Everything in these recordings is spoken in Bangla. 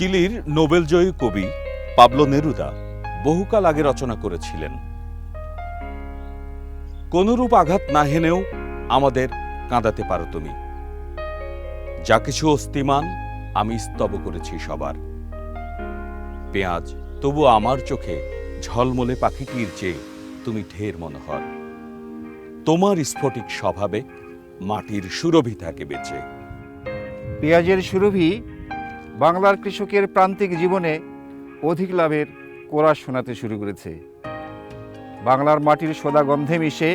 চিলির নোবেলজয়ী কবি পাবলো নেরুদা বহুকাল আগে রচনা করেছিলেন, কোনরূপ আঘাত না হেনেও আমাদের কাঁদাতে পারো তুমি, যা কিছু অস্তিমান আমি স্তব করেছি সবার। পেঁয়াজ তবু আমার চোখে ঝলমলে পাখিটির চেয়ে তুমি ঢের মনোহর, তোমার স্ফটিক স্বভাবে মাটির সুরভি থাকে বেঁচে। পেঁয়াজের সুরভি বাংলার কৃষকের প্রান্তিক জীবনে অধিক লাভের কোরাস শোনাতে শুরু করেছে। বাংলার মাটির সোদা গন্ধে মিশে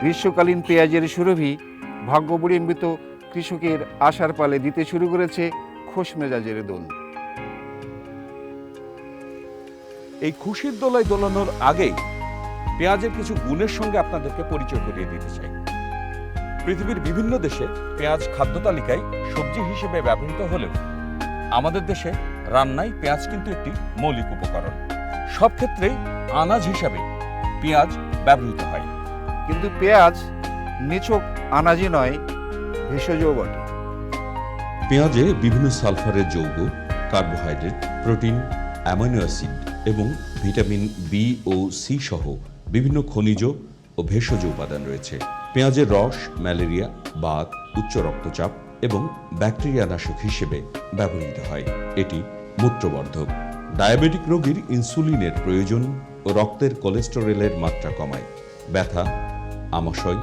গ্রীষ্মকালীন পেঁয়াজের সুরভি ভাগ্যবিড়ম্বিত কৃষকের আশার পালে দিতে শুরু করেছে খোশ মেজাজের দোল। এই খুশির দোলায় দোলানোর আগেই পেঁয়াজের কিছু গুণের সঙ্গে আপনাদেরকে পরিচয় করিয়ে দিতে চাই। পৃথিবীর বিভিন্ন দেশে পেঁয়াজ খাদ্য তালিকায় সবজি হিসেবে ব্যবহৃত হলেও আমাদের দেশে রান্নায় পেঁয়াজ কিন্তু একটি মৌলিক উপকরণ। সব ক্ষেত্রেই আনাজ হিসাবে পেঁয়াজ ব্যবহৃত হয়। কিন্তু পেঁয়াজ নিছক আনাজই নয়, ভেষজও বটে। পেঁয়াজে বিভিন্ন সালফারের যৌগ, কার্বোহাইড্রেট, প্রোটিন, অ্যামাইনো অ্যাসিড এবং ভিটামিন বি ও সি সহ বিভিন্ন খনিজ ও ভেষজ উপাদান রয়েছে। পেঁয়াজের রস ম্যালেরিয়া, বাত, উচ্চ রক্তচাপ এবং ব্যাকটেরিয়া নাশক হিসেবে ব্যবহৃত হয়। এটি মূত্রবর্ধক, ডায়াবেটিক রোগীর ইনসুলিনের প্রয়োজন ও রক্তের কোলেস্টেরলের মাত্রা কমায়। ব্যথা, আমাশয়,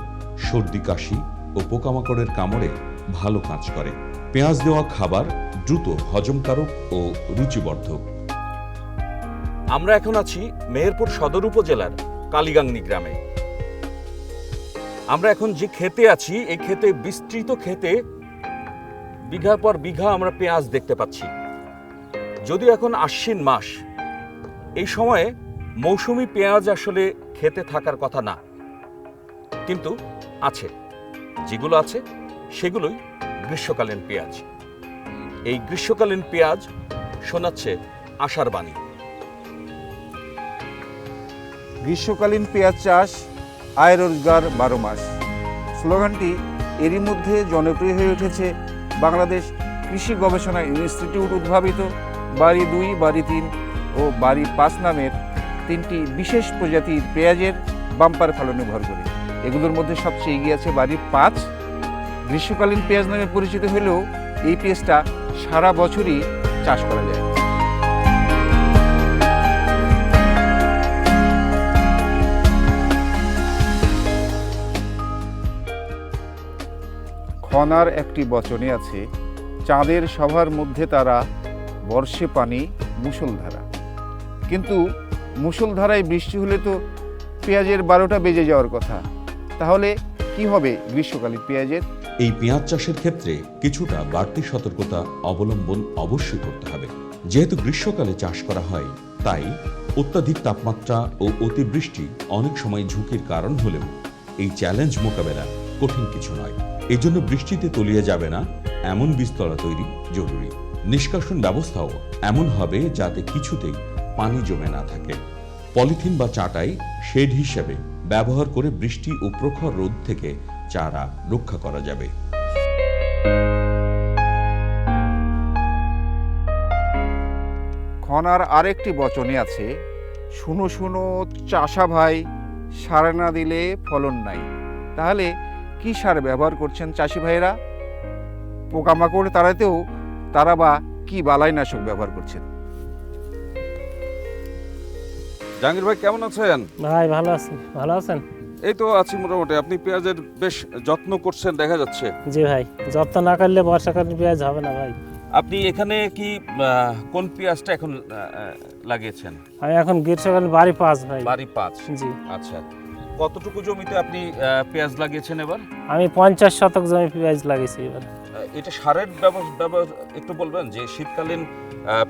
সর্দি কাশি ও পোকামাকড়ের কামড়ে ভালো কাজ করে। পেঁয়াজ দেওয়া খাবার দ্রুত হজমকারক ও রুচিবর্ধক। আমরা এখন আছি মেহেরপুর সদর উপজেলার কালীগাংনী গ্রামে। আমরা এখন যে ক্ষেতে আছি, এই ক্ষেতে বিস্তৃত ক্ষেতে বিঘার পর বিঘা আমরা পেঁয়াজ দেখতে পাচ্ছি। যদিও এখন আশ্বিন মাস, এই সময়ে মৌসুমী পেঁয়াজ আসলে ক্ষেতে থাকার কথা না, কিন্তু আছে। যেগুলো আছে সেগুলোই গ্রীষ্মকালীন পেঁয়াজ। এই গ্রীষ্মকালীন পেঁয়াজ শোনাচ্ছে আশার বাণী। গ্রীষ্মকালীন পেঁয়াজ চাষ, আয় রোজগার 12 মাস স্লোগানটি এরই মধ্যে জনপ্রিয় হয়ে উঠেছে বাংলাদেশ কৃষি গবেষণা ইনস্টিটিউট উদ্ভাবিত বাড়ি 2, বাড়ি 3 ও বাড়ি 5 নামের 3টি বিশেষ প্রজাতির পেঁয়াজের বাম্পার ফলনে ভর করে। এগুলোর মধ্যে সবচেয়ে এগিয়ে আছে বাড়ি 5। গ্রীষ্মকালীন পেঁয়াজ নামে পরিচিত হলেও এই পেঁয়াজটা সারা বছরই চাষ করা যায়। খনার একটি বচনে আছে, চাঁদের সভার মধ্যে তারা, বর্ষে পানি মুষলধারা। কিন্তু মুষলধারায় বৃষ্টি হলে তো পেঁয়াজের 12টা বেজে যাওয়ার কথা। তাহলে কি হবে গ্রীষ্মকালীন পেঁয়াজের? এই পেঁয়াজ চাষের ক্ষেত্রে কিছুটা বাড়তি সতর্কতা অবলম্বন অবশ্যই করতে হবে। যেহেতু গ্রীষ্মকালে চাষ করা হয়, তাই অত্যাধিক তাপমাত্রা ও অতিবৃষ্টি অনেক সময় ঝুঁকির কারণ হলেও এই চ্যালেঞ্জ মোকাবেলা কঠিন কিছু নয়। এই জন্য বৃষ্টিতে তলিয়ে যাবে না এমন বীজতলা তৈরি জরুরি। নিষ্কাশন ব্যবস্থাও এমন হবে যাতে কিছুতেই পানি জমে না থাকে। পলিথিন বা চাটাই শেড হিসেবে ব্যবহার করে বৃষ্টি ও প্রখর রোদ থেকে চারা রক্ষা করা যাবে। খনার আরেকটি বচনে আছে, শুনো শুনো চাষা ভাই, সার না দিলে ফলন নাই। তাহলে কি সার ব্যবহার করছেন চাষি ভাইরা? পোকামাকড় তাড়াতেও তারা বা কি বালাইনাশক ব্যবহার করছেন? জাহাঙ্গীর ভাই কেমন আছেন? ভাই ভালো আছি। ভালো আছেন? এই তো আছি মোটামুটি। আপনি পেঁয়াজের বেশ যত্ন করছেন দেখা যাচ্ছে। জি ভাই, যত্ন না করলে বর্ষাকালীন পেঁয়াজ হবে না ভাই। আপনি এখানে কি কোন পেঁয়াজটা এখন লাগিয়েছেন? আমি এখন গ্রীষ্মকালীন বাড়ি 5 ভাই। বাড়ি 5। জি। আচ্ছা, কতটুকু জমিতে আপনি পেঁয়াজ লাগিয়েছেন এবার? আমি 50 শতক জমি পেঁয়াজ লাগিয়েছি এবার। এটা সারের ব্যবহার একটু বলবেন যে শীতকালীন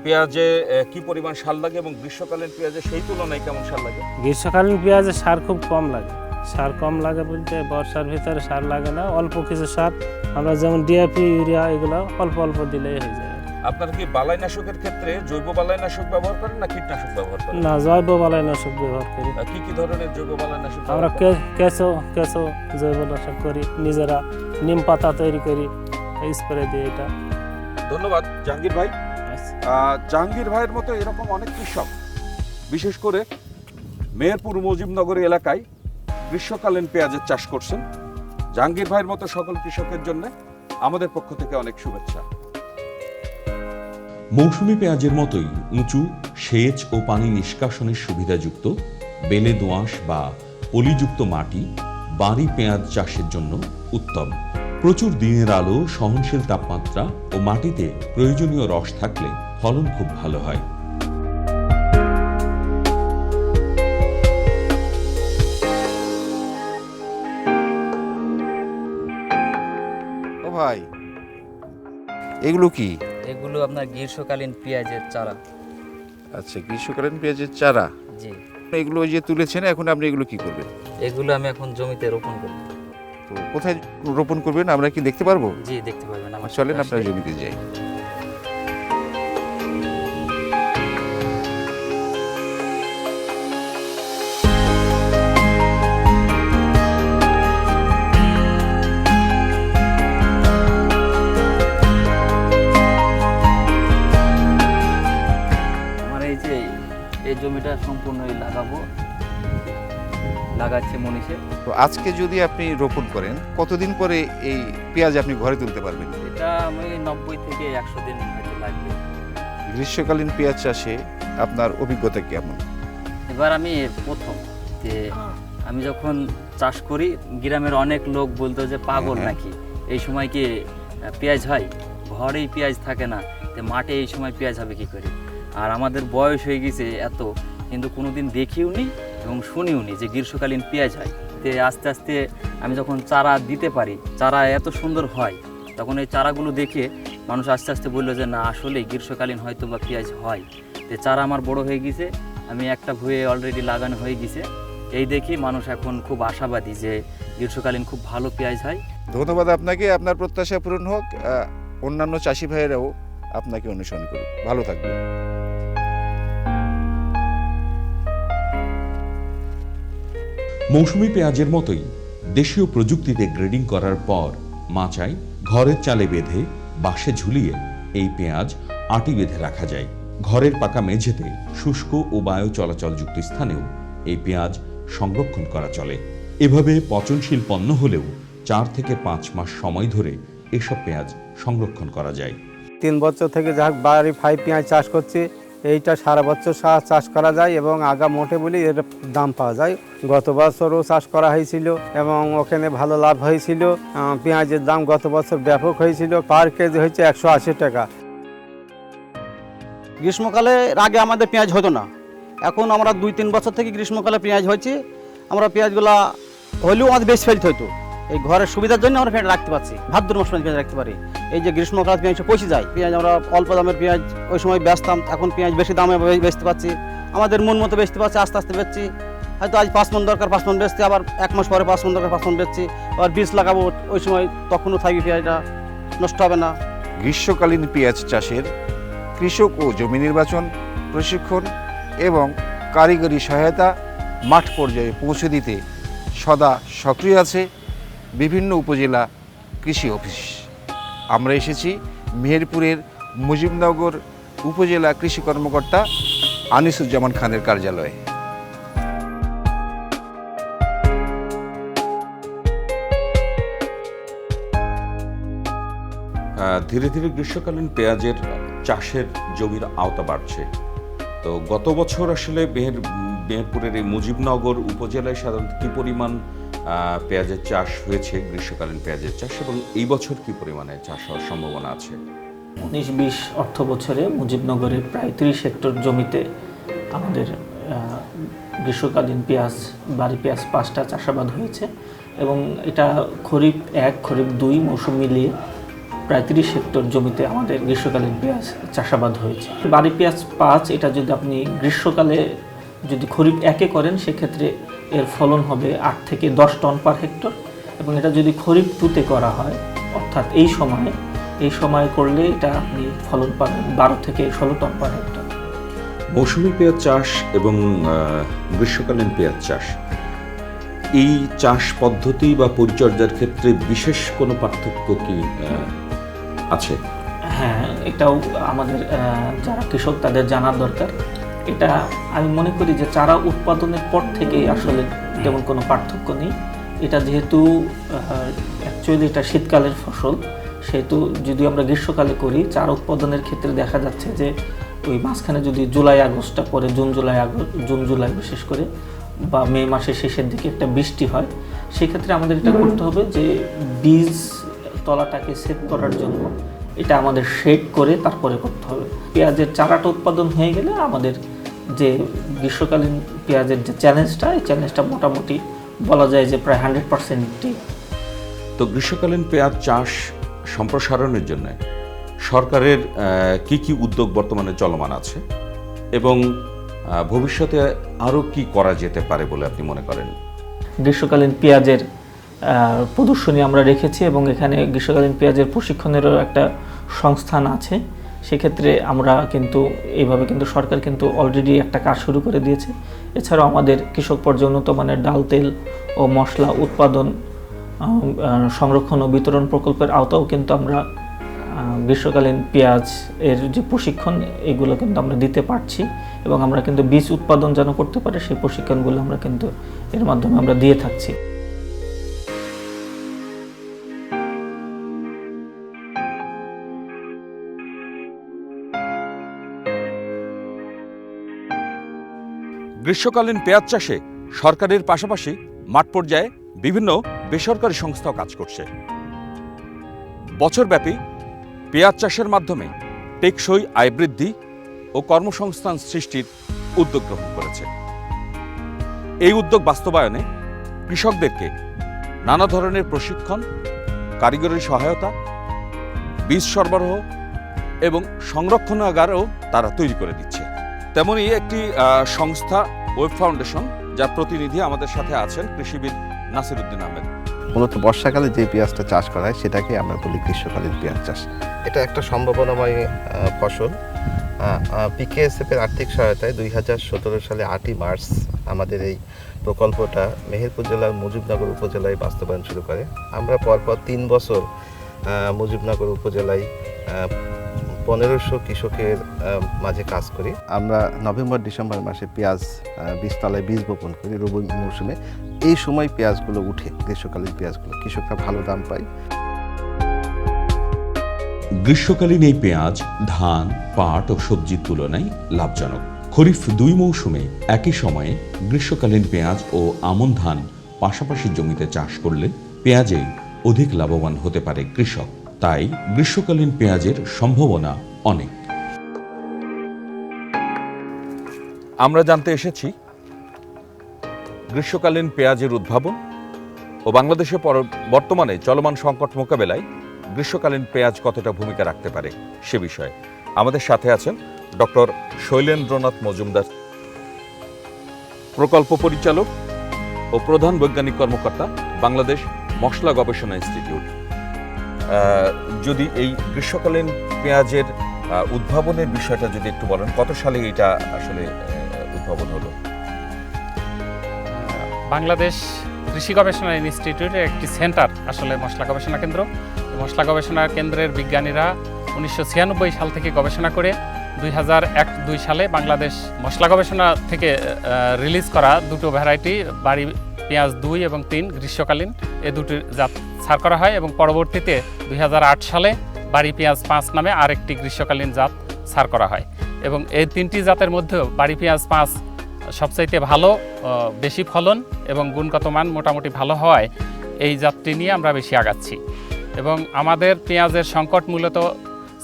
পেঁয়াজে কি পরিমাণ সার লাগে এবং গ্রীষ্মকালীন পেঁয়াজে সেই তুলনায় কেমন সার লাগে? গ্রীষ্মকালীন পেঁয়াজে সার খুব কম লাগে। সার কম লাগে বলতে বর্ষার ভিতরে সার লাগে না, অল্প কিছু সার আমরা যেমন ডিএপি, ইউরিয়া এগুলো অল্প অল্প দিলেই হয়ে যায়। আপনারা কি বালাইনাশকের ক্ষেত্রে জৈব বালাইনাশক ব্যবহার করেন না কীটনাশক ব্যবহার করেন? না, জৈব বালাইনাশক ব্যবহার করি। কি কি ধরনের জৈব বালাইনাশক? আমরা কেঁচো জৈব নাশক করি, নিজেরা নিম পাতা তৈরি করি, স্প্রে দিই। এটা ধন্যবাদ জাহাঙ্গীর ভাই। আচ্ছা। জাহাঙ্গীর ভাইয়ের মতো এরকম অনেক কৃষক, বিশেষ করে মেহেরপুর মুজিবনগর এলাকায় গ্রীষ্মকালীন পেঁয়াজের চাষ করছেন। জাহাঙ্গীর ভাইয়ের মতো সকল কৃষকের জন্য আমাদের পক্ষ থেকে অনেক শুভেচ্ছা। মৌসুমী পেঁয়াজের মতোই উঁচু সেচ ও পানি নিষ্কাশনের সুবিধাযুক্ত বেলে দোআঁশ বা পলিযুক্ত মাটি বাড়ি পেঁয়াজ চাষের জন্য উত্তম। প্রচুর দিনের আলো, সহনশীল তাপমাত্রা ও মাটিতে প্রয়োজনীয় রস থাকলে ফলন খুব ভালো হয়। ও ভাই, এগুলো কি? এগুলো আপনার গ্রীষ্মকালীন পেঁয়াজের চারা। আচ্ছা, গ্রীষ্মকালীন পেঁয়াজের চারা। জি, এগুলো যে তুলেছেন, এখন আপনি এগুলো কি করবেন? এগুলো আমি এখন জমিতে রোপণ করব। তো কোথায় রোপণ করবেন, আমরা কি দেখতে পারবো? জি, দেখতে পারবেন। আমার চলেন সাথে আপনার আসলে। জমিতে যাই। আমার এই যে এই জমিটা সম্পূর্ণই লাগাচ্ছে মনীষে। তো আজকে যদি আপনি রোপণ করেন, কতদিন পরে এই পেঁয়াজ আপনি ঘরে তুলতে পারবেন? এটা আমি 90 থেকে 100 দিন হয়তো লাগবে। গ্রীষ্মকালীন পেঁয়াজ চাষে আপনার অভিজ্ঞতা কেমন? এবার আমি প্রথম যে আমি যখন চাষ করি, গ্রামের অনেক লোক বলতো যে পাগল নাকি, এই সময় কি পেঁয়াজ হয়? ঘরেই পেঁয়াজ থাকে না, তো মাঠে এই সময় পেঁয়াজ হবে কি করে? আর আমাদের বয়স হয়ে গেছে এত, কিন্তু কোনোদিন দেখিও নি এবং শুনিও নি যে গ্রীষ্মকালীন পেঁয়াজ হয়। তো আস্তে আস্তে আমি যখন চারা দিতে পারি, চারা এত সুন্দর হয়, তখন এই চারাগুলো দেখে মানুষ আস্তে আস্তে বললো যে না, আসলে গ্রীষ্মকালীন হয়তো বা পেঁয়াজ হয়। তো চারা আমার বড় হয়ে গেছে, আমি একটা ভুঁয়ে অলরেডি লাগানো হয়ে গেছে। এই দেখি মানুষ এখন খুব আশাবাদী যে গ্রীষ্মকালীন খুব ভালো পেঁয়াজ হয়। ধন্যবাদ আপনাকে। আপনার প্রত্যাশা পূরণ হোক। অন্যান্য চাষি ভাইয়েরাও আপনাকে অনুসরণ করুক। ভালো থাকবেন। মৌসুমী পেঁয়াজের মতোই দেশীয় প্রযুক্তিতে গ্রেডিং করার পর মাচায় ঘরের চালে বেঁধে বাঁশে ঝুলিয়ে এই পেঁয়াজ আটি বেঁধে রাখা যায়। ঘরের পাকা মেঝেতে শুষ্ক ও বায়ু চলাচলযুক্ত স্থানেও এই পেঁয়াজ সংরক্ষণ করা চলে। এভাবে পচনশীল পণ্য হলেও 4 থেকে 5 মাস সময় ধরে এসব পেঁয়াজ সংরক্ষণ করা যায়। 3 বছর থেকে যা বাড়ি 5 পেঁয়াজ চাষ করছি, এইটা সারা বছর চাষ করা যায় এবং আগা মোটে বলি এর দাম পাওয়া যায়। গত বছরও চাষ করা হয়েছিল এবং ওখানে ভালো লাভ হয়েছিল। পেঁয়াজের দাম গত বছর ব্যাপক হয়েছিল, পার কেজি হচ্ছে 180 টাকা। গ্রীষ্মকালে আগে আমাদের পেঁয়াজ হতো না, এখন আমরা 2-3 বছর থেকে গ্রীষ্মকালে পেঁয়াজ হয়েছে। আমরা পেঁয়াজগুলা হলেও আমাদের বেশি ফেলতে হতো, এই ঘরের সুবিধার জন্য আমরা পেঁয়াজ রাখতে পারছি, ভাদ্র মাস পেঁয়াজ রাখতে পারি। এই যে গ্রীষ্মকাল পেঁয়াজ পচে যায়, পেঁয়াজ আমরা অল্প দামের পেঁয়াজ ওই সময় বেচতাম, এখন পেঁয়াজ বেশি দামে বেচতে পারছি, আমাদের মন মতো বেচতে পারছি। আস্তে আস্তে বেচছি, হয়তো আজ 5 মণ দরকার 5 মণ বেচছি, আবার 1 মাস পরে 5 মণ দরকার 5 মণ বেচছি। আবার বীজ লাগাবো ওই সময়, তখনও থাকবে পেঁয়াজটা, নষ্ট হবে না। গ্রীষ্মকালীন পেঁয়াজ চাষের কৃষক ও জমি নির্বাচন, প্রশিক্ষণ এবং কারিগরি সহায়তা মাঠ পর্যায়ে পৌঁছে দিতে সদা সক্রিয় আছে বিভিন্ন উপজেলা কৃষি অফিস। আমরা এসেছি মেহেরপুরের মুজিবনগর উপজেলা কৃষি কর্মকর্তা আনিসুজ্জামান খানের কার্যালয়ে। ধীরে ধীরে গ্রীষ্মকালীন পেঁয়াজের চাষের জমির আওতা বাড়ছে। তো গত বছর আসলে মেহেরপুরের এই মুজিবনগর উপজেলায় সাধারণত কি পরিমাণ পেঁয়াজের চাষ হয়েছে, গ্রীষ্মকালীন পেঁয়াজের চাষ, এবং এই বছর কি পরিমাণে চাষ হওয়ার সম্ভাবনা আছে? 19-20 অর্থ বছরে মুজিবনগরের প্রায় 30 হেক্টর জমিতে আমাদের গ্রীষ্মকালীন পেঁয়াজ, বাড়ি পেঁয়াজ 5টা চাষাবাদ হয়েছে এবং এটা খরিফ 1, খরিফ 2 মৌসুম মিলিয়ে প্রায় 30 হেক্টর জমিতে আমাদের গ্রীষ্মকালীন পেঁয়াজ চাষাবাদ হয়েছে। বাড়ি পেঁয়াজ 5, এটা যদি আপনি গ্রীষ্মকালে যদি খরিফ 1-এ করেন, সেক্ষেত্রে এর ফলন হবে 8 থেকে 10 টন পার হেক্টর, এবং এটা যদি খরিফ 2-তে করা হয়, অর্থাৎ এই সময় করলে এটা আপনি ফলন পাবেন 12 থেকে 16 টন পার হেক্টর। মৌসুমী পেঁয়াজ চাষ এবং গ্রীষ্মকালীন পেঁয়াজ চাষ, এই চাষ পদ্ধতি বা পরিচর্যার ক্ষেত্রে বিশেষ কোনো পার্থক্য কি আছে? হ্যাঁ, এটাও আমাদের যারা কৃষক তাদের জানার দরকার। এটা আমি মনে করি যে চারা উৎপাদনের পর থেকেই আসলে তেমন কোনো পার্থক্য নেই। এটা যেহেতু অ্যাকচুয়ালি এটা শীতকালের ফসল, সেহেতু যদি আমরা গ্রীষ্মকালে করি চারা উৎপাদনের ক্ষেত্রে দেখা যাচ্ছে যে ওই মাঝখানে যদি জুলাই আগস্টটা পরে জুন জুলাই বিশেষ করে বা মে মাসের শেষের দিকে একটা বৃষ্টি হয়, সেক্ষেত্রে আমাদের এটা করতে হবে যে বীজ তলাটাকে সেভ করার জন্য এটা আমাদের শেড করে তারপরে করতে হবে। পেঁয়াজের চারাটা উৎপাদন হয়ে গেলে আমাদের যে গ্রীষ্মকালীন পেঁয়াজের যে চ্যালেঞ্জটা, এই চ্যালেঞ্জটা মোটামুটি বলা যায় যে প্রায় 100%ই। তো গ্রীষ্মকালীন পেঁয়াজ চাষ সম্প্রসারণের জন্য সরকারের কি কি উদ্যোগ বর্তমানে চলমান আছে এবং ভবিষ্যতে আরও কি করা যেতে পারে বলে আপনি মনে করেন? গ্রীষ্মকালীন পেঁয়াজের প্রদর্শনী আমরা রেখেছি এবং এখানে গ্রীষ্মকালীন পেঁয়াজের প্রশিক্ষণেরও একটা সংস্থান আছে। সেক্ষেত্রে আমরা কিন্তু এইভাবে কিন্তু সরকার কিন্তু অলরেডি একটা কাজ শুরু করে দিয়েছে। এছাড়াও আমাদের কৃষক পর্যায়ে উন্নত মানের ডাল, তেল ও মশলা উৎপাদন, সংরক্ষণ ও বিতরণ প্রকল্পের আওতাও কিন্তু আমরা গ্রীষ্মকালীন পেঁয়াজ এর যে প্রশিক্ষণ এগুলো কিন্তু আমরা দিতে পারছি এবং আমরা কিন্তু বীজ উৎপাদন যেন করতে পারে সেই প্রশিক্ষণগুলো আমরা কিন্তু এর মাধ্যমে আমরা দিয়ে থাকছি। গ্রীষ্মকালীন পেঁয়াজ চাষে সরকারের পাশাপাশি মাঠ পর্যায়ে বিভিন্ন বেসরকারি সংস্থাও কাজ করছে। বছরব্যাপী পেঁয়াজ চাষের মাধ্যমে টেকসই আয় বৃদ্ধি ও কর্মসংস্থান সৃষ্টির উদ্যোগ গ্রহণ করেছে। এই উদ্যোগ বাস্তবায়নে কৃষকদেরকে নানা ধরনের প্রশিক্ষণ, কারিগরি সহায়তা, বীজ সরবরাহ এবং সংরক্ষণাগারও তারা তৈরি করে দিচ্ছে। তেমনই একটি সংস্থা ওয়েব ফাউন্ডেশন, যার প্রতিনিধি আমাদের সাথে আছেন কৃষিবিদ নাসির উদ্দিন আহমেদ। মূলত বর্ষাকালে যে পেঁয়াজটা চাষ করা হয় সেটাকে আমরা বলি গ্রীষ্মকালীন পেঁয়াজ চাষ। এটা একটা সম্ভাবনাময় ফসল। পিকেএসএফ এর আর্থিক সহায়তায় 2017 সালে 8ই মার্চ আমাদের এই প্রকল্পটা মেহেরপুর জেলার মুজিবনগর উপজেলায় বাস্তবায়ন শুরু করে। আমরা পরপর 3 বছর মুজিবনগর উপজেলায় 1500 কৃষকের মাঝে কাজ করি। আমরা নভেম্বর-ডিসেম্বর মাসে পেঁয়াজ বীজতলায় বীজ বপন করি রবি মৌসুমে। এই সময় পেঁয়াজগুলো উঠে, গ্রীষ্মকালীন পেঁয়াজগুলো, কৃষকরা ভালো দাম পায়। গ্রীষ্মকালীন এই পেঁয়াজ ধান, পাট ও সবজির তুলনায় লাভজনক। খরিফ 2 মৌসুমে একই সময়ে গ্রীষ্মকালীন পেঁয়াজ ও আমন ধান পাশাপাশি জমিতে চাষ করলে পেঁয়াজে অধিক লাভবান হতে পারে কৃষক। তাই গ্রীষ্মকালীন পেঁয়াজের সম্ভাবনা অনেক। আমরা জানতে এসেছি গ্রীষ্মকালীন পেঁয়াজের উদ্ভাবন ও বাংলাদেশে বর্তমানে চলমান সংকট মোকাবেলায় গ্রীষ্মকালীন পেঁয়াজ কতটা ভূমিকা রাখতে পারে সে বিষয়ে। আমাদের সাথে আছেন ডক্টর শৈলেন্দ্রনাথ মজুমদার, প্রকল্প পরিচালক ও প্রধান বৈজ্ঞানিক কর্মকর্তা, বাংলাদেশ মশলা গবেষণা ইনস্টিটিউট। যদি এই গ্রীষ্মকালীন পেঁয়াজের উদ্ভাবনের বিষয়টা যদি একটু বলেন, কত সালে এটা আসলে উদ্ভাবন হলো? বাংলাদেশ কৃষি গবেষণা ইনস্টিটিউটের একটি সেন্টার আসলে মশলা গবেষণা কেন্দ্র। মশলা গবেষণা কেন্দ্রের বিজ্ঞানীরা 1996 সাল থেকে গবেষণা করে 2001-2 সালে বাংলাদেশ মশলা গবেষণা থেকে রিলিজ করা দুটো ভ্যারাইটি বাড়ি পেঁয়াজ 2 এবং 3 গ্রীষ্মকালীন, এ দুটি জাত ছাড় করা হয় এবং পরবর্তীতে 2008 সালে বাড়ি পেঁয়াজ 5 নামে আরেকটি গ্রীষ্মকালীন জাত ছাড় করা হয় এবং এই 3টি জাতের মধ্যেও বাড়ি পেঁয়াজ 5 সবচাইতে ভালো, বেশি ফলন এবং গুণগত মান মোটামুটি ভালো হওয়ায় এই জাতটি নিয়ে আমরা বেশি আগাচ্ছি। এবং আমাদের পেঁয়াজের সংকট মূলত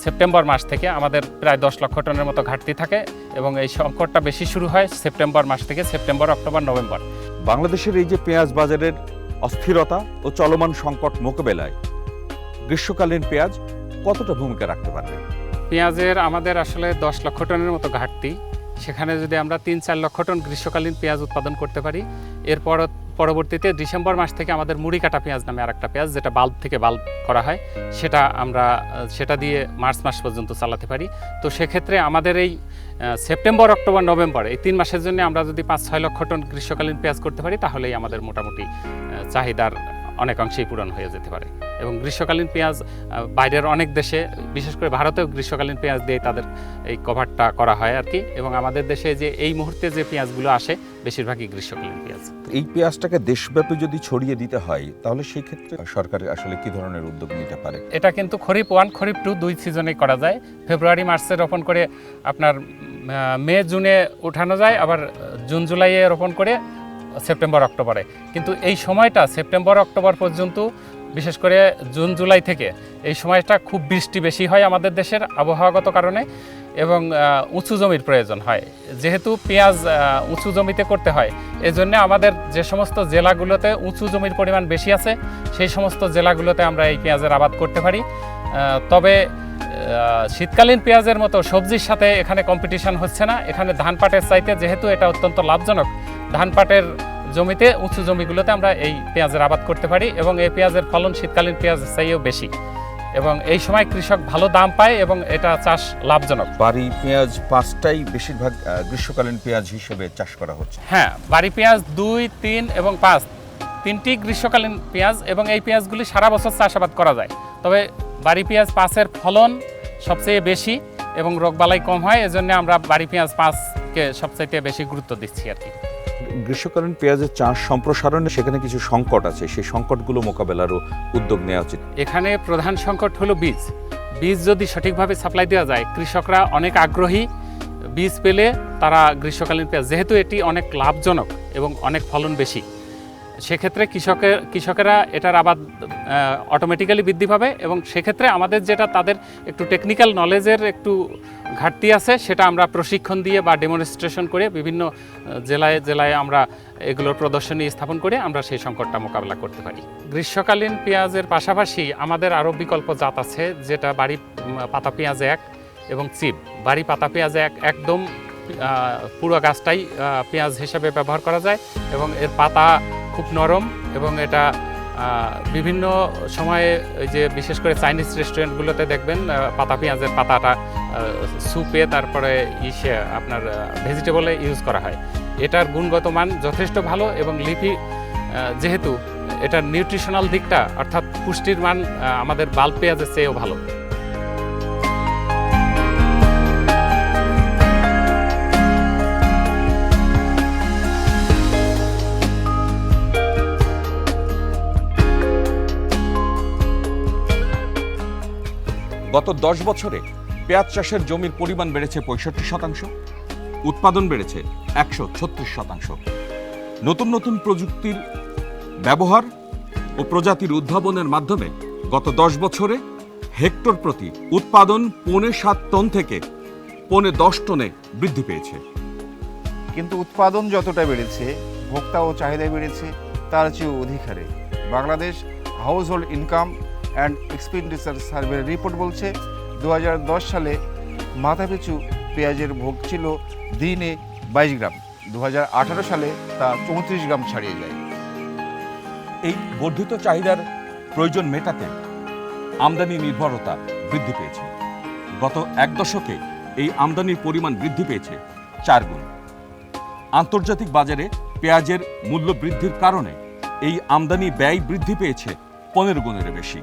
সেপ্টেম্বর মাস থেকে আমাদের প্রায় 10 লক্ষ টনের মতো ঘাটতি থাকে এবং এই সংকটটা বেশি শুরু হয় সেপ্টেম্বর মাস থেকে, সেপ্টেম্বর, অক্টোবর, নভেম্বর। বাংলাদেশের এই যে পেঁয়াজ বাজারের অস্থিরতা ও চলমান সংকট মোকাবেলায় গ্রীষ্মকালীন পেঁয়াজ কতটা ভূমিকা রাখতে পারবে? পেঁয়াজের আমাদের আসলে 10 লক্ষ টনের মতো ঘাটতি, সেখানে যদি আমরা 3-4 লক্ষ টন গ্রীষ্মকালীন পেঁয়াজ উৎপাদন করতে পারি, এরপর পরবর্তীতে ডিসেম্বর মাস থেকে আমাদের মুড়ি কাটা পেঁয়াজ নামে আরেকটা পেঁয়াজ, যেটা বাল্ব থেকে বাল্ব করা হয়, সেটা দিয়ে মার্চ মাস পর্যন্ত চালাতে পারি। তো সেক্ষেত্রে আমাদের এই সেপ্টেম্বর, অক্টোবর, নভেম্বর এই 3 মাসের জন্য আমরা যদি 5-6 লক্ষ টন গ্রীষ্মকালীন পেঁয়াজ করতে পারি, তাহলেই আমাদের মোটামুটি চাহিদার অনেকাংশেই পূরণ হয়ে যেতে পারে। এবং গ্রীষ্মকালীন পেঁয়াজ বাইরের অনেক দেশে, বিশেষ করে ভারতেও গ্রীষ্মকালীন পেঁয়াজ দিয়ে তাদের এই কভারটা করা হয় আর কি। এবং আমাদের দেশে যে এই মুহূর্তে যে পেঁয়াজগুলো আসে বেশিরভাগই গ্রীষ্মকালীন পেঁয়াজ। এই পেঁয়াজটাকে দেশব্যাপী যদি ছড়িয়ে দিতে হয় তাহলে সেই ক্ষেত্রে সরকার আসলে কি ধরনের উদ্যোগ নিতে পারে? এটা কিন্তু খরিফ 1 খরিফ 2 দুই সিজনেই করা যায়। ফেব্রুয়ারি মার্চে রোপণ করে আপনার মে জুনে উঠানো যায়, আবার জুন জুলাইয়ে রোপণ করে সেপ্টেম্বর অক্টোবরে। কিন্তু এই সময়টা সেপ্টেম্বর অক্টোবর পর্যন্ত, বিশেষ করে জুন জুলাই থেকে এই সময়টা খুব বৃষ্টি বেশি হয় আমাদের দেশের আবহাওয়াগত কারণে, এবং উঁচু জমির প্রয়োজন হয়। যেহেতু পেঁয়াজ উঁচু জমিতে করতে হয়, এজন্য আমাদের যে সমস্ত জেলাগুলোতে উঁচু জমির পরিমাণ বেশি আছে সেই সমস্ত জেলাগুলোতে আমরা এই পেঁয়াজের আবাদ করতে পারি। তবে শীতকালীন পেঁয়াজের মতো সবজির সাথে এখানে কম্পিটিশন হচ্ছে না। এখানে ধান পাটের চাইতে যেহেতু এটা অত্যন্ত লাভজনক, ধান পাটের জমিতে, উঁচু জমিগুলোতে আমরা এই পেঁয়াজের আবাদ করতে পারি এবং এই পেঁয়াজের ফলন শীতকালীন পেঁয়াজের চাইতেও বেশি, এবং এই সময় কৃষক ভালো দাম পায় এবং এটা চাষ লাভজনক। বাড়ি পেঁয়াজ 5টাই বেশিরভাগ গ্রীষ্মকালীন পেঁয়াজ হিসেবে চাষ করা হচ্ছে। হ্যাঁ, বাড়ি পেঁয়াজ 2, 3 এবং 5 তিনটি গ্রীষ্মকালীন পেঁয়াজ, এবং এই পেঁয়াজগুলি সারা বছর চাষাবাদ করা যায়। তবে বাড়ি পেঁয়াজ 5-এর ফলন সবচেয়ে বেশি এবং রোগবালাই কম হয়, এজন্য আমরা বাড়ি পেঁয়াজ 5-কে সবচাইতে বেশি গুরুত্ব দিচ্ছি আর কি। গ্রীষ্মকালীন পেঁয়াজের চাষ সম্প্রসারণে সেখানে কিছু সংকট আছে, সেই সংকটগুলো মোকাবেলারও উদ্যোগ নেওয়া উচিত। এখানে প্রধান সংকট হলো বীজ। বীজ যদি সঠিকভাবে সাপ্লাই দেওয়া যায়, কৃষকরা অনেক আগ্রহী। বীজ পেলে তারা গ্রীষ্মকালীন পেঁয়াজ, যেহেতু এটি অনেক লাভজনক এবং অনেক ফলন বেশি, সেক্ষেত্রে কৃষকেরা এটার আবাদ অটোমেটিক্যালি বৃদ্ধি পাবে। এবং সেক্ষেত্রে আমাদের যেটা তাদের একটু টেকনিক্যাল নলেজের একটু ঘাটতি আছে, সেটা আমরা প্রশিক্ষণ দিয়ে বা ডেমনস্ট্রেশন করে বিভিন্ন জেলায় আমরা এগুলোর প্রদর্শনী স্থাপন করে আমরা সেই সংকটটা মোকাবেলা করতে পারি। গ্রীষ্মকালীন পেঁয়াজের পাশাপাশি আমাদের আরও বিকল্প জাত আছে, যেটা বাড়ি পাতা পেঁয়াজ 1 এবং চিপ। বাড়ি পাতা পেঁয়াজ 1 একদম পুরো গাছটাই পেঁয়াজ হিসাবে ব্যবহার করা যায় এবং এর পাতা খুব নরম, এবং এটা বিভিন্ন সময়ে ওই যে বিশেষ করে চাইনিজ রেস্টুরেন্টগুলোতে দেখবেন পাতা পেঁয়াজের পাতাটা স্যুপে, তারপরে আপনার ভেজিটেবলে ইউজ করা হয়। এটার গুণগত মান যথেষ্ট ভালো এবং লিফি, যেহেতু এটার নিউট্রিশনাল দিকটা অর্থাৎ পুষ্টির মান আমাদের বাল্ব পেঁয়াজের চেয়েও ভালো। গত 10 বছরে পেঁয়াজ চাষের জমির পরিমাণ বেড়েছে 65%, উৎপাদন বেড়েছে 136%। নতুন নতুন প্রযুক্তির ব্যবহার ও প্রজাতির উদ্ভাবনের মাধ্যমে গত 10 বছরে হেক্টর প্রতি উৎপাদন 7.5 টন থেকে 10 টনে বৃদ্ধি পেয়েছে। কিন্তু উৎপাদন যতটা বেড়েছে, ভোক্তা ও চাহিদা বেড়েছে তার চেয়েও অধিক হারে। Bangladesh house hold income and expenditure survey report বলছে 2010 সালে মাথাপিছু পেঁয়াজের ভোগ ছিল দিনে 22 গ্রাম, 2018 সালে তা 34 গ্রাম ছাড়িয়ে যায়। এই বর্ধিত চাহিদার প্রয়োজন মেটাতে আমদানি নির্ভরতা বৃদ্ধি পেয়েছে। গত 1 দশকে এই আমদানির পরিমাণ বৃদ্ধি পেয়েছে 4 গুণ। আন্তর্জাতিক বাজারে পেঁয়াজের মূল্য বৃদ্ধির কারণে এই আমদানি ব্যয় বৃদ্ধি পেয়েছে 15 গুণের বেশি,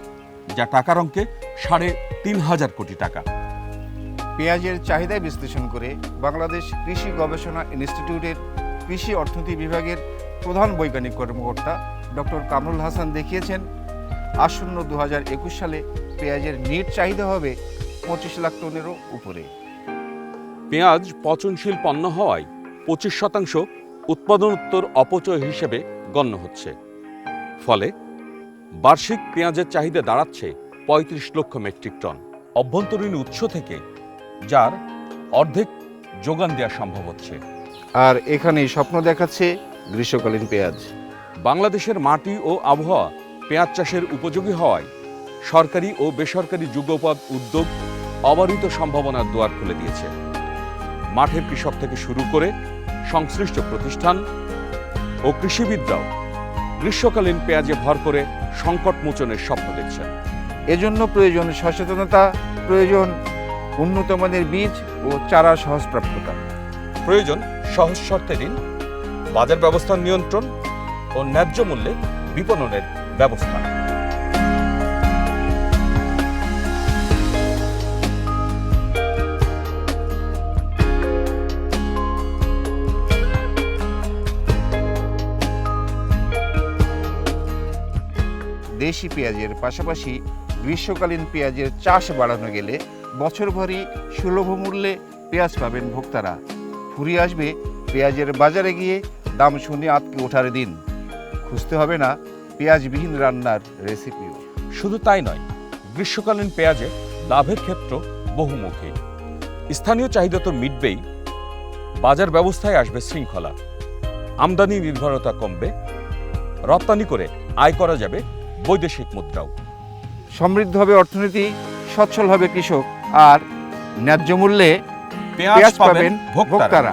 যা টাকার অঙ্কে 3.5 কোটি টাকা। পেঁয়াজের চাহিদা বিশ্লেষণ করে বাংলাদেশ কৃষি গবেষণা ইনস্টিটিউটের কৃষি অর্থনীতি বিভাগের প্রধান বৈজ্ঞানিক কর্মকর্তা ডক্টর কামরুল হাসান দেখিয়েছেন, আসন্ন 2021 সালে পেঁয়াজের নেট চাহিদা হবে 25 লাখ টনেরও উপরে। পেঁয়াজ পচনশীল পণ্য হওয়ায় 25% উৎপাদনোত্তর অপচয় হিসেবে গণ্য হচ্ছে। ফলে বার্ষিক পেঁয়াজের চাহিদা দাঁড়াচ্ছে 35 লক্ষ মেট্রিক টন অভ্যন্তরীণ উৎস থেকে, যার অর্ধেক যোগান দেওয়া সম্ভব হচ্ছে। আর এখানেই স্বপ্ন দেখাচ্ছে গ্রীষ্মকালীন পেঁয়াজ। বাংলাদেশের মাটি ও আবহাওয়া পেঁয়াজ চাষের উপযোগী হওয়ায় সরকারি ও বেসরকারি যুগপৎ উদ্যোগ অবারিত সম্ভাবনার দুয়ার খুলে দিয়েছে। মাঠের কৃষক থেকে শুরু করে সংশ্লিষ্ট প্রতিষ্ঠান ও কৃষিবিদরাও গ্রীষ্মকালীন পেঁয়াজে ভর করে সংকট মোচনের স্বপ্ন দেখছেন। এজন্য প্রয়োজন সচেতনতা, প্রয়োজন উন্নত মানের বীজ ও চারা সহজপ্রাপ্যতা, প্রয়োজন সহজ শর্তে ঋণ, বাজার ব্যবস্থার নিয়ন্ত্রণ ও ন্যায্য মূল্যে বিপণনের ব্যবস্থা। দেশি পেঁয়াজের পাশাপাশি গ্রীষ্মকালীন পেঁয়াজের চাষ বাড়ানো গেলে বছরভরই সুলভ মূল্যে পেঁয়াজ পাবেন ভোক্তারা। ফুরিয়ে আসবে পেঁয়াজের বাজারে গিয়ে দাম শুনে আটকে ওঠার দিন। খুঁজতে হবে না পেঁয়াজবিহীন রান্নার রেসিপিও। শুধু তাই নয়, গ্রীষ্মকালীন পেঁয়াজে লাভের ক্ষেত্র বহুমুখী। স্থানীয় চাহিদা তো মিটবেই, বাজার ব্যবস্থায় আসবে শৃঙ্খলা। আমদানি নির্ভরতা কমবে, রপ্তানি করে আয় করা যাবে বৈদেশিক মুদ্রাও। সমৃদ্ধ হবে অর্থনীতি, সচ্ছল হবে কৃষক, আর ন্যায্য মূল্যে পেঁয়াজ পাবেন ভোক্তারা।